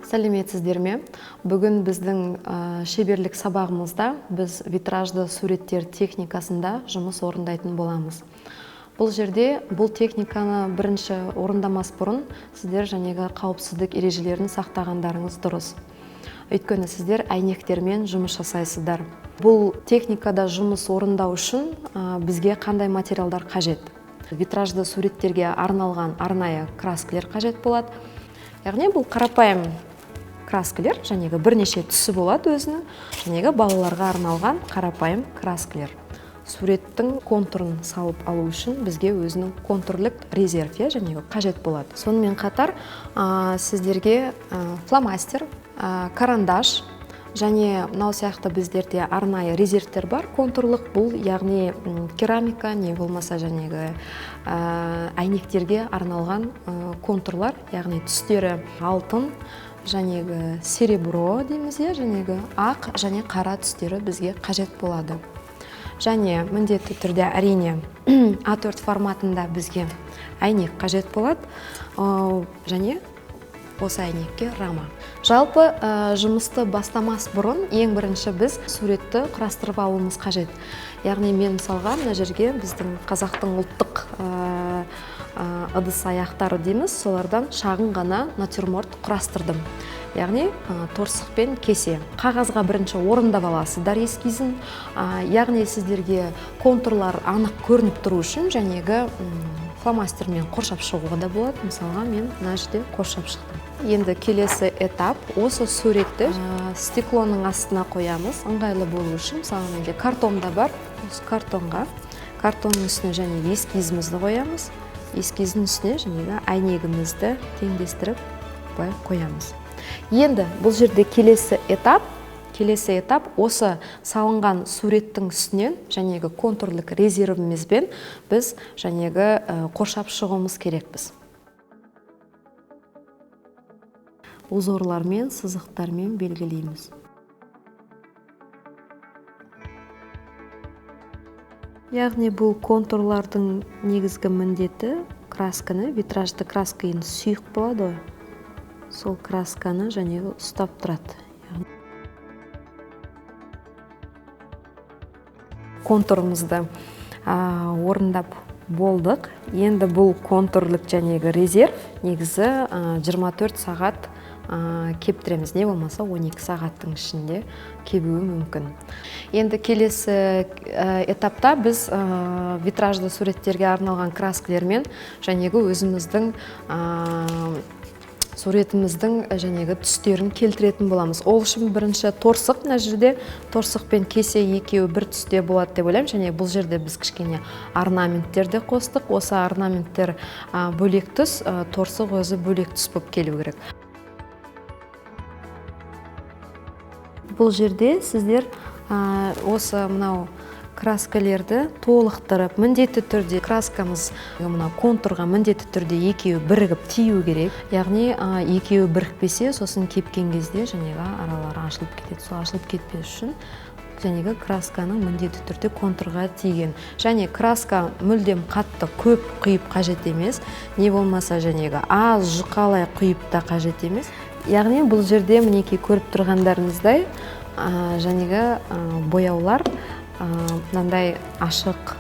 Сәлеметсіздер ме? Бүгін біздің шеберлік сабағымызда біз витражды суреттер техникасында жұмыс орындайтын боламыз. Бұл жерде бұл техниканы бірінші орындамас бұрын сіздер жәнегі қауіпсіздік ережелерін сақтағандарыңыз дұрыс. Өйткені сіздер әйнектермен жұмыс жасайсыздар. Бұл техникада жұмыс орындау үшін бізге қандай материалдар қажет? Витражды суреттерге арналған арнайы краскілер қажет болады. Яғни бұл қарапайым краскілер, жәнегі бірнеше түсі болады өзінің, жәнегі балаларға арналған қарапайым краскілер. Суреттің контурын салып алу үшін бізге өзінің контурлік резерв, жәнегі қажет болады. Сонымен қатар сіздерге фломастер, карандаш және мынау сияқты біздерде арнайы резервтер бар. Контурлық бұл яғни керамика, не болмаса жәнегі әйнектерге арналған контурлар, яғни түстері алтын, жәнегі серебро дейміз, жәнегі ақ және қара түстері бізге қажет болады. Және міндетті түрде әрине А4 форматында бізге әйнек қажет болады, және осы әйнекке рама. Жалпы жұмысты бастамас бұрын ең бірінші біз суретті құрастырып алуымыз қажет. Яғни мен мысалға мына жерге біздің қазақтың ұлттық ыдыс аяқтары дейміз, солардан шағын ғана натюрморт құрастырдым. Яғни торсық пен кесе. Қағазға бірінші орындап аласыздар эскизін. Яғни сіздерге контурлар анық көрініп тұру үшін жәнегі фломастермен қоршап шығуға да болады. Мысалға мен мына жерде қоршап шықтым. Енді келесі этап осы суретті стеклоның астына қоямыз. Ыңғайлы болу үшін, мысалы менде картонда бар. Осы картонның үстіне жәнегі эскизімізді қоямыз. Эскиздің үстіне жәнегі әйнегімізді теңдестіріп қоямыз. Енді бұл жерде келесі этап осы салынған суреттің үстінен жәнегі контурлық резервімізбен біз жәнегі қоршап шығуымыз керекпіз. Узорлармен, сызықтармен белгілейміз. Яғни бұл контурлардың негізгі міндеті красканы, витражды красканың сүйік болады. Сол красканы жәнегі ұстап тұрады. Контурымызды орындап болдық. Енді бұл контурлық жәнегі резерв негізі 24 сағат кептіреміз, не болмаса 12 сағаттың ішінде кебуі мүмкін. Енді келесі этапта біз витражды суреттерге арналған краскілермен жәнегі өзіміздің суретіміздің жәнегі түстерін келтіретін боламыз. Ол үшін бірінші торсық, мына жерде торсық пен кесе екеуі бір түсте болады деп ойлаймын. Және бұл жерде біз кішкене орнаменттерді қостық. Осы орнаменттер бөлек түс, торсық өзі бөлек түс болып келу керек. Бұл жерде сіздер осы мынау краскалерді толықтырып, міндетті түрде краскамыз мына контурға міндетті түрде екеуі бірігіп тию керек. Яғни екеуі бірікпесе, сосын кепкен кезде жәнегі аралары ашылып кетеді. Сол ашылып кетпес үшін жәнегі красканың міндетті түрде контурға тиген. Және краска мүлдем қатты көп құйып қажет емес, не болмаса жәнегі аз жұқалай құйып та қажет емес. Яғни бұл жерде мінекей көріп тұрғандарыңыздай жәнегі бояулар мынандай ашық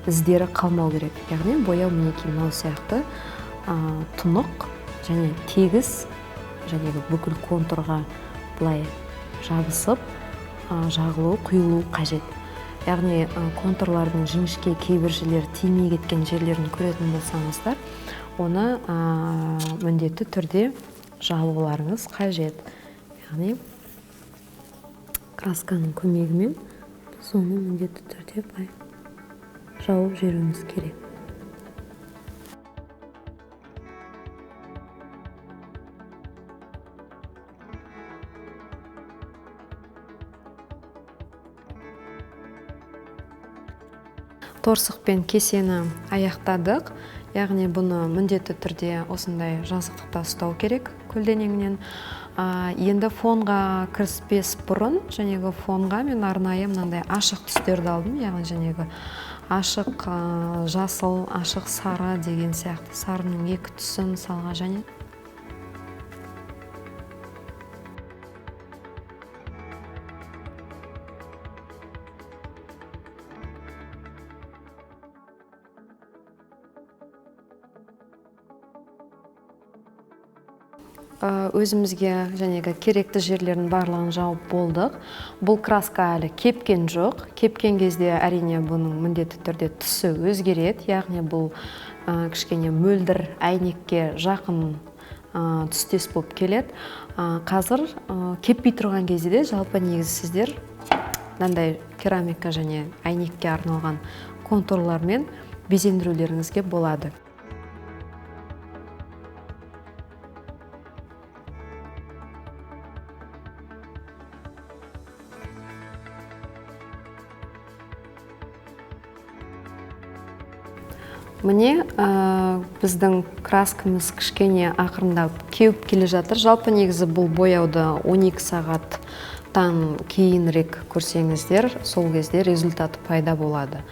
іздері қалмау керек. Яғни бояу мінекей мынау сияқты тұнық және тегіс жәнегі бүкіл контурға былай жабысып жағылу, құйылу қажет. Яғни контурлардың жіңішке кейбір жерлері тимей кеткен жерлерін көретін болсаңыздар, оны міндетті түрде жабуларыңыз қажет. Яғни красканың көмегімен соны міндетті түрде жауып жіберуіміз керек. Торсық пен кесені аяқтадық. Яғни бұны міндетті түрде осындай жазықтықта ұстау керек көлденеңінен. Енді фонға кіріспес бұрын жәнегі фонға мен арнайы мынандай ашық түстерді алдым. Яғни жәнегі ашық жасыл, ашық сары деген сияқты. Сарының екі түсі мысалға және өзімізге жәнегі керекті жерлердің барлығын жауып болдық. Бұл краска әлі кепкен жоқ. Кепкен кезде әрине бұның міндетті түрде түсі өзгереді. Яғни бұл кішкене мөлдір әйнекке жақын түстес болып келеді. Қазір кеппей тұрған кезде де жалпы негізі сіздер мынандай керамика және әйнекке арналған контурлармен безендірулеріңізге болады. Міне біздің краскамыз кішкене ақырындап кеуіп келе жатыр. Жалпы негізі бұл бояуды 12 сағаттан кейінірек көрсеңіздер, сол кезде результаты пайда болады.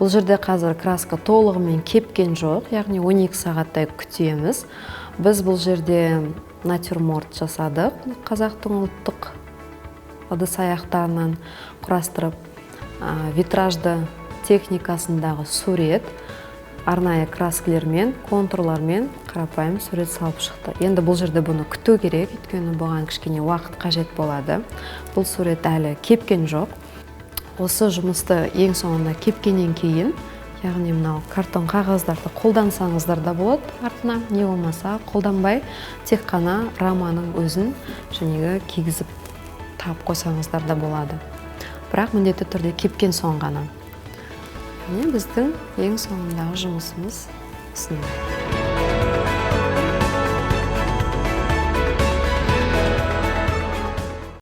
Бұл жерде қазір краска толығымен кепкен жоқ, яғни 12 сағаттай күтеміз. Біз бұл жерде натюрморт жасадық, қазақтың ұлттық ыдыс-аяқтарынан құрастырып, витражды техникасындағы сурет, арнайы краскілермен, контурлармен қарапайым сурет салып шықты. Енді бұл жерде бұны күту керек, өйткені бұған кішкене уақыт қажет болады. Бұл сурет әлі кепкен жоқ. Осы жұмысты ең соңында кепкеннен кейін, яғни мынау картон қағаздарды қолдансаңыздар да болады артына, не болмаса қолданбай тек қана раманың өзін жәнегі кигізіп тағып қойсаңыздар да болады. Бірақ міндетті түрде кепкен соң ғана. Біздің ең соңындағы жұмысымыз осындай.